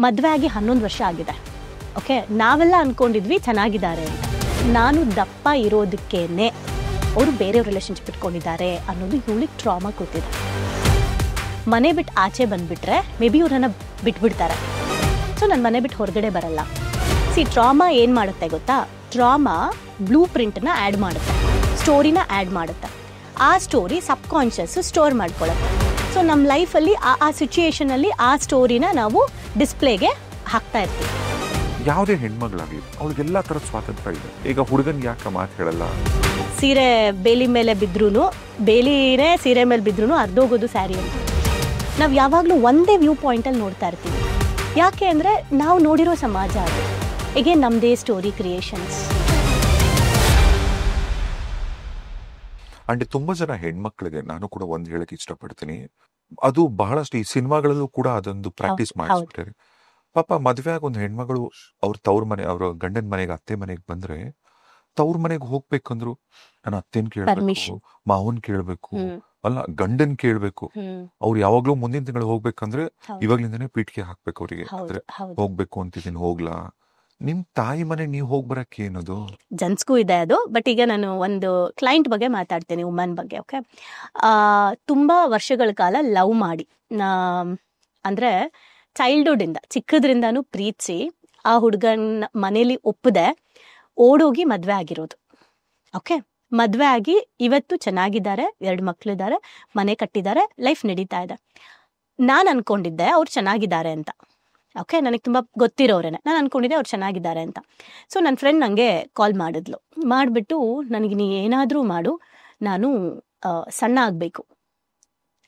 ಮದುವೆ ಆಗಿ 11 ವರ್ಷ ಆಗಿದೆ. ಓಕೆ, ನಾವೆಲ್ಲ ಅಂದ್ಕೊಂಡಿದ್ವಿ ಚೆನ್ನಾಗಿದ್ದಾರೆ ಅಂತ. ನಾನು ದಪ್ಪ ಇರೋದಕ್ಕೇನೆ ಅವರು ಬೇರೆಯವ್ರ ರಿಲೇಷನ್ಶಿಪ್ ಇಟ್ಕೊಂಡಿದ್ದಾರೆ ಅನ್ನೋದು ಇವಳಿಗೆ ಟ್ರಾಮಾ ಕೂತಿದೆ. ಮನೆ ಬಿಟ್ಟು ಆಚೆ ಬಂದುಬಿಟ್ರೆ ಮೇ ಬಿ ಇವ್ರನ್ನ ಬಿಟ್ಬಿಡ್ತಾರೆ. ಸೊ ನಾನು ಮನೆ ಬಿಟ್ಟು ಹೊರಗಡೆ ಬರಲ್ಲ. ಟ್ರಾಮಾ ಏನು ಮಾಡುತ್ತೆ ಗೊತ್ತಾ? ಟ್ರಾಮಾ ಬ್ಲೂ ಪ್ರಿಂಟನ್ನ ಆ್ಯಡ್ ಮಾಡುತ್ತೆ, ಸ್ಟೋರಿನ ಆ್ಯಡ್ ಮಾಡುತ್ತೆ. ಆ ಸ್ಟೋರಿ ಸಬ್ಕಾನ್ಷಿಯಸ್ಸು ಸ್ಟೋರ್ ಮಾಡ್ಕೊಳ್ಳುತ್ತೆ. ಸೊ ನಮ್ಮ ಲೈಫಲ್ಲಿ ಆ ಸಿಚುಯೇಷನಲ್ಲಿ ಆ ಸ್ಟೋರಿನ ನಾವು ಡಿಸ್ಪ್ಲೇಗೆ ಹಾಕ್ತಾ ಇರ್ತೀವಿ. ಯಾವುದೇ ಹೆಣ್ಮಗಳಾಗಲಿ ಅವಳಿಗೆಲ್ಲ ಥರದ ಸ್ವಾತಂತ್ರ್ಯ ಇದೆ. ಈಗ ಹುಡುಗನ್ಗೆ ಯಾಕೆ ಮಾತು ಹೇಳಲ್ಲ? ಸೀರೆ ಬೇಲಿ ಮೇಲೆ ಬಿದ್ರೂ, ಬೇಲಿನೇ ಸೀರೆ ಮೇಲೆ ಬಿದ್ರೂ ಅರ್ಧೋಗೋದು ಸ್ಯಾರಿ ಅಂತ ನಾವು ಯಾವಾಗಲೂ ಒಂದೇ ವ್ಯೂ ಪಾಯಿಂಟಲ್ಲಿ ನೋಡ್ತಾ ಇರ್ತೀವಿ. ಯಾಕೆ ಅಂದರೆ ನಾವು ನೋಡಿರೋ ಸಮಾಜ ಅದು. ಹೀಗೆ ನಮ್ಮದೇ ಸ್ಟೋರಿ ಕ್ರಿಯೇಷನ್ಸ್. ಅಂಡ್ ತುಂಬ ಜನ ಹೆಣ್ಮಕ್ಳಿಗೆ ನಾನು ಕೂಡ ಒಂದು ಹೇಳಕ್ಕೆ ಇಷ್ಟಪಡ್ತೀನಿ, ಅದು ಬಹಳಷ್ಟು ಈ ಸಿನಿಮಾಗಳಲ್ಲೂ ಕೂಡ ಅದೊಂದು ಪ್ರಾಕ್ಟೀಸ್ ಮಾಡಿಸ್ಬಿಟ್ಟಾರೆ. ಪಾಪ ಮದುವೆ ಆಗ ಒಂದು ಹೆಣ್ಮಗಳು ಅವ್ರ ತವ್ರ ಮನೆ, ಅವ್ರ ಗಂಡನ ಮನೆಗೆ, ಅತ್ತೆ ಮನೆಗೆ ಬಂದ್ರೆ ತವ್ರ ಮನೆಗೆ ಹೋಗ್ಬೇಕಂದ್ರು ನಾನು ಅತ್ತೆನ್ ಕೇಳ್ಬೇಕು, ಮಾವನ್ ಕೇಳ್ಬೇಕು, ಅಲ್ಲ ಗಂಡನ್ ಕೇಳ್ಬೇಕು. ಅವ್ರು ಯಾವಾಗ್ಲೂ ಮುಂದಿನ ತಿಂಗಳು ಹೋಗ್ಬೇಕಂದ್ರೆ ಇವಾಗ್ಲಿಂದಾನೇ ಪೀಠಿಗೆ ಹಾಕ್ಬೇಕು ಅವ್ರಿಗೆ. ಅಂದ್ರೆ ಹೋಗ್ಬೇಕು ಅಂತಿದ್ದೀನಿ, ಹೋಗ್ಲಾ? ನಿಮ್ ತಾಯಿ ಮನೆ ನೀವ್ ಹೋಗ್ ಬರಕ್ಕೆ ಏನದು? ಜನ್ಸ್ಗೂ ಇದೆ ಅದು. ಬಟ್ ಈಗ ನಾನು ಒಂದು ಕ್ಲೈಂಟ್ ಬಗ್ಗೆ ಮಾತಾಡ್ತೀನಿ, ವುಮನ್ ಬಗ್ಗೆ. ಓಕೆ, ತುಂಬಾ ವರ್ಷಗಳ ಕಾಲ ಲವ್ ಮಾಡಿ, ಅಂದ್ರೆ ಚೈಲ್ಡ್ಹುಡ್ ಇಂದ, ಚಿಕ್ಕದ್ರಿಂದಾನು ಪ್ರೀತಿಸಿ ಆ ಹುಡುಗನ ಮನೇಲಿ ಒಪ್ಪದೆ ಓಡೋಗಿ ಮದ್ವೆ ಆಗಿರೋದು. ಓಕೆ, ಮದ್ವೆ ಆಗಿ ಇವತ್ತು ಚೆನ್ನಾಗಿದ್ದಾರೆ, 2 ಮಕ್ಳಿದ್ದಾರೆ, ಮನೆ ಕಟ್ಟಿದ್ದಾರೆ, ಲೈಫ್ ನಡೀತಾ ಇದೆ. ನಾನು ಅನ್ಕೊಂಡಿದ್ದೆ ಅವ್ರು ಚೆನ್ನಾಗಿದ್ದಾರೆ ಅಂತ. ಓಕೆ, ನನಗೆ ತುಂಬ ಗೊತ್ತಿರೋರೇನೆ, ನಾನು ಅನ್ಕೊಂಡಿದ್ದೆ ಅವ್ರು ಚೆನ್ನಾಗಿದ್ದಾರೆ ಅಂತ. ಸೊ ನನ್ನ ಫ್ರೆಂಡ್ ನನಗೆ ಕಾಲ್ ಮಾಡಿದ್ಲು. ಮಾಡಿಬಿಟ್ಟು ನನಗೆ ನೀ ಏನಾದರೂ ಮಾಡು, ನಾನು ಸಣ್ಣ ಆಗಬೇಕು.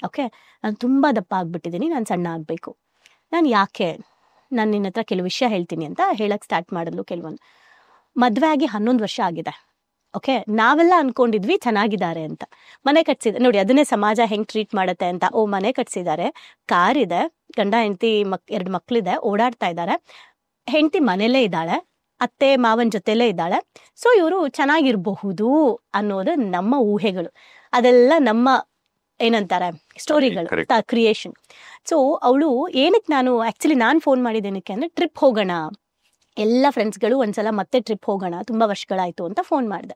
ಓಕೆ, ನಾನು ತುಂಬ ದಪ್ಪ ಆಗಿಬಿಟ್ಟಿದ್ದೀನಿ, ನಾನು ಸಣ್ಣ ಆಗಬೇಕು. ನಾನು ಯಾಕೆ, ನಾನು ನಿನ್ನ ಹತ್ರ ಕೆಲವು ವಿಷಯ ಹೇಳ್ತೀನಿ ಅಂತ ಹೇಳಕ್ಕೆ ಸ್ಟಾರ್ಟ್ ಮಾಡಿದ್ಲು. ಕೆಲವೊಂದು ಮದುವೆ ಆಗಿ 11 ವರ್ಷ ಆಗಿದೆ. ಓಕೆ, ನಾವೆಲ್ಲ ಅನ್ಕೊಂಡಿದ್ವಿ ಚೆನ್ನಾಗಿದ್ದಾರೆ ಅಂತ. ಮನೆ ಕಟ್ಸಿದೆ ನೋಡಿ, ಅದನ್ನೇ ಸಮಾಜ ಹೆಂಗೆ ಟ್ರೀಟ್ ಮಾಡುತ್ತೆ ಅಂತ. ಓ, ಮನೆ ಕಟ್ಸಿದ್ದಾರೆ, ಕಾರ್ ಇದೆ, ಗಂಡ ಹೆಂಡತಿ 2 ಮಕ್ಳಿದೆ, ಓಡಾಡ್ತಾ ಇದ್ದಾರೆ, ಹೆಂಡತಿ ಮನೇಲೇ ಇದ್ದಾಳೆ, ಅತ್ತೆ ಮಾವನ ಜೊತೆಲೇ ಇದ್ದಾಳೆ. ಸೊ ಇವರು ಚೆನ್ನಾಗಿರಬಹುದು ಅನ್ನೋದು ನಮ್ಮ ಊಹೆಗಳು, ಅದೆಲ್ಲ ನಮ್ಮ ಏನಂತಾರೆ ಸ್ಟೋರಿಗಳು, ಕ್ರಿಯೇಷನ್. ಸೊ ಅವಳು ಏನಕ್ಕೆ, ನಾನು ಫೋನ್ ಮಾಡಿದ್ದೇನಕ್ಕೆ ಅಂದರೆ ಟ್ರಿಪ್ ಹೋಗೋಣ, ಎಲ್ಲ ಫ್ರೆಂಡ್ಸ್ಗಳು ಒಂದ್ಸಲ ಮತ್ತೆ ಟ್ರಿಪ್ ಹೋಗೋಣ, ತುಂಬ ವರ್ಷಗಳಾಯಿತು ಅಂತ ಫೋನ್ ಮಾಡಿದೆ.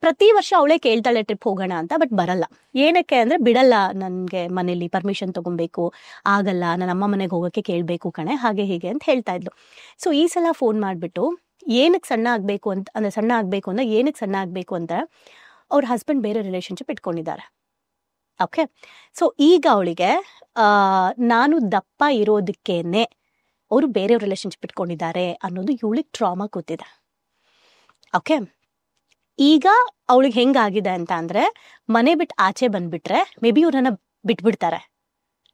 ಪ್ರತಿ ವರ್ಷ ಅವಳೇ ಕೇಳ್ತಾಳೆ ಟ್ರಿಪ್ ಹೋಗೋಣ ಅಂತ, ಬಟ್ ಬರಲ್ಲ. ಏನಕ್ಕೆ ಅಂದರೆ ಬಿಡಲ್ಲ, ನನಗೆ ಮನೇಲಿ ಪರ್ಮಿಷನ್ ತೊಗೊಬೇಕು, ಆಗಲ್ಲ, ನನ್ನ ಅಮ್ಮ ಮನೆಗೆ ಹೋಗೋಕ್ಕೆ ಕೇಳಬೇಕು ಕಣೆ, ಹಾಗೆ ಹೀಗೆ ಅಂತ ಹೇಳ್ತಾ ಇದ್ಲು. ಸೊ ಈ ಸಲ ಫೋನ್ ಮಾಡಿಬಿಟ್ಟು ಏನಕ್ಕೆ ಸಣ್ಣ ಆಗಬೇಕು ಅಂತ, ಅಂದರೆ ಸಣ್ಣ ಆಗಬೇಕು ಅಂದರೆ ಏನಕ್ಕೆ ಸಣ್ಣ ಆಗಬೇಕು ಅಂತ, ಅವ್ರ ಹಸ್ಬೆಂಡ್ ಬೇರೆ ರಿಲೇಷನ್ಶಿಪ್ ಇಟ್ಕೊಂಡಿದ್ದಾರೆ. ಓಕೆ, ಸೊ ಈಗ ಅವಳಿಗೆ ನಾನು ದಪ್ಪ ಇರೋದಕ್ಕೇನೆ ಅವರು ಬೇರೆಯವ್ರ ರಿಲೇಷನ್ಶಿಪ್ ಇಟ್ಕೊಂಡಿದ್ದಾರೆ ಅನ್ನೋದು ಇವಳಿಗೆ ಟ್ರಾಮಾ ಕೂತಿದೆ. ಓಕೆ, ಈಗ ಅವಳಿಗೆ ಹೆಂಗಾಗಿದೆ ಅಂತ ಅಂದರೆ ಮನೆ ಬಿಟ್ಟು ಆಚೆ ಬಂದುಬಿಟ್ರೆ ಮೇ ಬಿ ಇವ್ರನ್ನ ಬಿಟ್ಬಿಡ್ತಾರೆ.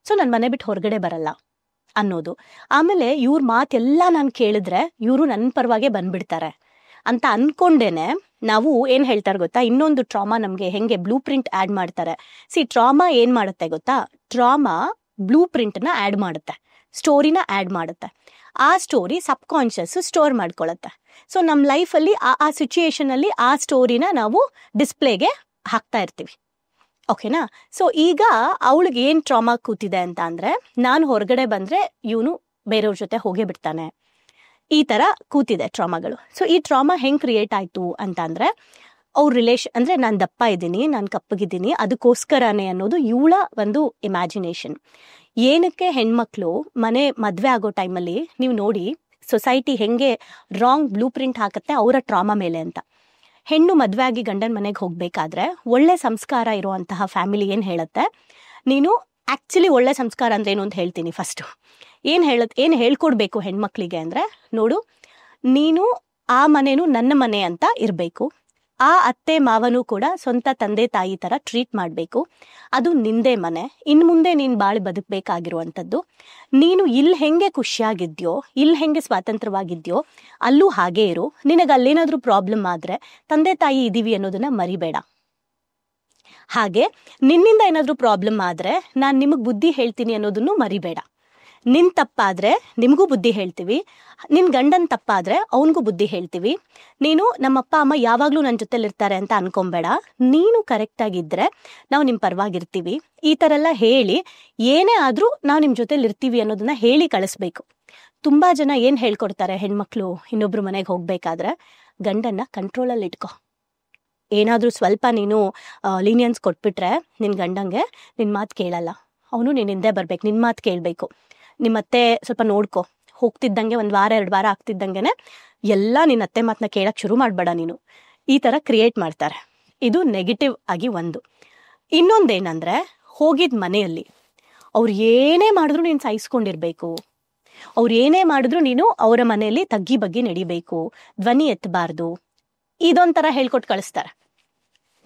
ಸೊ ನಾನು ಮನೆ ಬಿಟ್ಟು ಹೊರಗಡೆ ಬರಲ್ಲ ಅನ್ನೋದು. ಆಮೇಲೆ ಇವ್ರ ಮಾತೆಲ್ಲ ನಾನು ಕೇಳಿದ್ರೆ ಇವರು ನನ್ನ ಪರವಾಗೆ ಬಂದ್ಬಿಡ್ತಾರೆ ಅಂತ ಅಂದ್ಕೊಂಡೇನೆ ನಾವು ಏನು ಹೇಳ್ತಾರೆ ಗೊತ್ತಾ, ಇನ್ನೊಂದು ಟ್ರಾಮಾ ನಮಗೆ ಹೆಂಗೆ ಬ್ಲೂ ಪ್ರಿಂಟ್ ಆ್ಯಡ್ ಮಾಡ್ತಾರೆ. ಟ್ರಾಮಾ ಏನು ಮಾಡುತ್ತೆ ಗೊತ್ತಾ? ಟ್ರಾಮಾ ಬ್ಲೂ ಪ್ರಿಂಟ್ನ ಆ್ಯಡ್ ಮಾಡುತ್ತೆ, ಸ್ಟೋರಿನ ಆ್ಯಡ್ ಮಾಡುತ್ತೆ. ಆ ಸ್ಟೋರಿ ಸಬ್ಕಾನ್ಷಿಯಸ್ಸು ಸ್ಟೋರ್ ಮಾಡ್ಕೊಳ್ಳುತ್ತೆ. ಸೊ ನಮ್ಮ ಲೈಫಲ್ಲಿ ಆ ಸಿಚುಯೇಷನಲ್ಲಿ ಆ ಸ್ಟೋರಿನ ನಾವು ಡಿಸ್ಪ್ಲೇಗೆ ಹಾಕ್ತಾ ಇರ್ತೀವಿ. ಓಕೆನಾ? ಸೊ ಈಗ ಅವಳಿಗೆ ಏನು ಟ್ರಾಮಾ ಕೂತಿದೆ ಅಂತ ಅಂದರೆ, ನಾನು ಹೊರಗಡೆ ಬಂದರೆ ಇವನು ಬೇರೆಯವ್ರ ಜೊತೆ ಹೋಗೇ ಬಿಡ್ತಾನೆ, ಈ ಥರ ಕೂತಿದೆ ಟ್ರಾಮಾಗಳು. ಸೊ ಈ ಟ್ರಾಮಾ ಹೆಂಗೆ ಕ್ರಿಯೇಟ್ ಆಯಿತು ಅಂತ ಅಂದರೆ, ಅವ್ರ ಅಂದರೆ ನಾನು ದಪ್ಪ ಇದ್ದೀನಿ, ನಾನು ಕಪ್ಪಗಿದ್ದೀನಿ, ಅದಕ್ಕೋಸ್ಕರನೇ ಅನ್ನೋದು ಇವಳ ಒಂದು ಇಮ್ಯಾಜಿನೇಷನ್. ಏನಕ್ಕೆ ಹೆಣ್ಮಕ್ಳು ಮದುವೆ ಆಗೋ ಟೈಮಲ್ಲಿ ನೀವು ನೋಡಿ ಸೊಸೈಟಿ ಹೆಂಗೆ ರಾಂಗ್ ಬ್ಲೂ ಪ್ರಿಂಟ್ ಹಾಕುತ್ತೆ ಅವರ ಟ್ರಾಮಾ ಮೇಲೆ ಅಂತ. ಹೆಣ್ಣು ಮದುವೆ ಆಗಿ ಗಂಡನ ಮನೆಗೆ ಹೋಗಬೇಕಾದ್ರೆ ಒಳ್ಳೆ ಸಂಸ್ಕಾರ ಇರುವಂತಹ ಫ್ಯಾಮಿಲಿ ಏನು ಹೇಳುತ್ತೆ, ನೀನು ಆ್ಯಕ್ಚುಲಿ ಒಳ್ಳೆ ಸಂಸ್ಕಾರ ಅಂದ್ರೆ ಏನು ಅಂತ ಹೇಳ್ತೀನಿ. ಫಸ್ಟು ಏನು ಹೇಳ್ಕೊಡ್ಬೇಕು ಹೆಣ್ಮಕ್ಳಿಗೆ ಅಂದರೆ, ನೋಡು ನೀನು ಆ ಮನೆನೂ ನನ್ನ ಮನೆ ಅಂತ ಇರಬೇಕು, ಆ ಅತ್ತೆ ಮಾವನೂ ಕೂಡ ಸ್ವಂತ ತಂದೆ ತಾಯಿ ಥರ ಟ್ರೀಟ್ ಮಾಡಬೇಕು, ಅದು ನಿಂದೇ ಮನೆ, ಇನ್ನು ಮುಂದೆ ನೀನು ಬದುಕಬೇಕಾಗಿರುವಂಥದ್ದು, ನೀನು ಇಲ್ಲಿ ಹೆಂಗೆ ಖುಷಿಯಾಗಿದ್ಯೋ, ಇಲ್ಲಿ ಹೆಂಗೆ ಸ್ವಾತಂತ್ರ್ಯವಾಗಿದ್ಯೋ ಅಲ್ಲೂ ಹಾಗೇ ಇರು, ನಿನಗೆ ಅಲ್ಲೇನಾದರೂ ಪ್ರಾಬ್ಲಮ್ ಆದರೆ ತಂದೆ ತಾಯಿ ಇದ್ದೀವಿ ಅನ್ನೋದನ್ನ ಮರಿಬೇಡ. ಹಾಗೆ ನಿನ್ನಿಂದ ಏನಾದರೂ ಪ್ರಾಬ್ಲಮ್ ಆದರೆ ನಾನು ನಿಮಗೆ ಬುದ್ಧಿ ಹೇಳ್ತೀನಿ ಅನ್ನೋದನ್ನು ಮರಿಬೇಡ. ನಿನ್ ತಪ್ಪಾದ್ರೆ ನಿಮಗೂ ಬುದ್ಧಿ ಹೇಳ್ತೀವಿ, ನಿನ್ ಗಂಡನ್ ತಪ್ಪಾದ್ರೆ ಅವನಿಗೂ ಬುದ್ಧಿ ಹೇಳ್ತೀವಿ. ನೀನು ನಮ್ಮಪ್ಪ ಅಮ್ಮ ಯಾವಾಗ್ಲೂ ನನ್ನ ಜೊತೆಲಿ ಇರ್ತಾರೆ ಅಂತ ಅನ್ಕೊಂಬೇಡ, ನೀನು ಕರೆಕ್ಟ್ ಆಗಿದ್ರೆ ನಾವು ನಿಮ್ ಪರವಾಗಿರ್ತೀವಿ, ಈ ತರ ಎಲ್ಲ ಹೇಳಿ ಏನೇ ಆದ್ರೂ ನಾವು ನಿಮ್ ಜೊತೆಲಿ ಇರ್ತೀವಿ ಅನ್ನೋದನ್ನ ಹೇಳಿ ಕಳಿಸ್ಬೇಕು. ತುಂಬಾ ಜನ ಏನ್ ಹೇಳ್ಕೊಡ್ತಾರೆ ಹೆಣ್ಮಕ್ಳು ಇನ್ನೊಬ್ರು ಮನೆಗೆ ಹೋಗ್ಬೇಕಾದ್ರೆ, ಗಂಡನ್ನ ಕಂಟ್ರೋಲಲ್ಲಿ ಇಟ್ಕೊ. ಏನಾದ್ರೂ ಸ್ವಲ್ಪ ನೀನು ಲೀನಿಯನ್ಸ್ ಕೊಟ್ಬಿಟ್ರೆ ನಿನ್ ಗಂಡಂಗೆ ನಿನ್ ಮಾತು ಕೇಳಲ್ಲ, ಅವನು ನಿನ್ ಹಿಂದೆ ಬರ್ಬೇಕು, ನಿನ್ ಮಾತು ಕೇಳ್ಬೇಕು. ನಿಮ್ಮತ್ತೆ ಸ್ವಲ್ಪ ನೋಡ್ಕೊ, ಹೋಗ್ತಿದ್ದಂಗೆ 1 ವಾರ 2 ವಾರ ಆಗ್ತಿದ್ದಂಗೆನೆ ಎಲ್ಲ ನಿನ್ನ ಅತ್ತೆ ಮಾತನ್ನ ಕೇಳಕ್ ಶುರು ಮಾಡ್ಬೇಡ ನೀನು. ಈ ತರ ಕ್ರಿಯೇಟ್ ಮಾಡ್ತಾರೆ. ಇದು ನೆಗೆಟಿವ್ ಆಗಿ ಒಂದು. ಇನ್ನೊಂದೇನಂದ್ರೆ, ಹೋಗಿದ್ ಮನೆಯಲ್ಲಿ ಅವ್ರು ಏನೇ ಮಾಡಿದ್ರು ನೀನು ಸಹಿಸ್ಕೊಂಡಿರ್ಬೇಕು, ಅವ್ರು ಏನೇ ಮಾಡಿದ್ರು ನೀನು ಅವರ ಮನೆಯಲ್ಲಿ ತಗ್ಗಿ ಬಗ್ಗಿ ನಡಿಬೇಕು, ಧ್ವನಿ ಎತ್ತಬಾರ್ದು, ಇದೊಂಥರ ಹೇಳ್ಕೊಟ್ಟು ಕಳಿಸ್ತಾರೆ.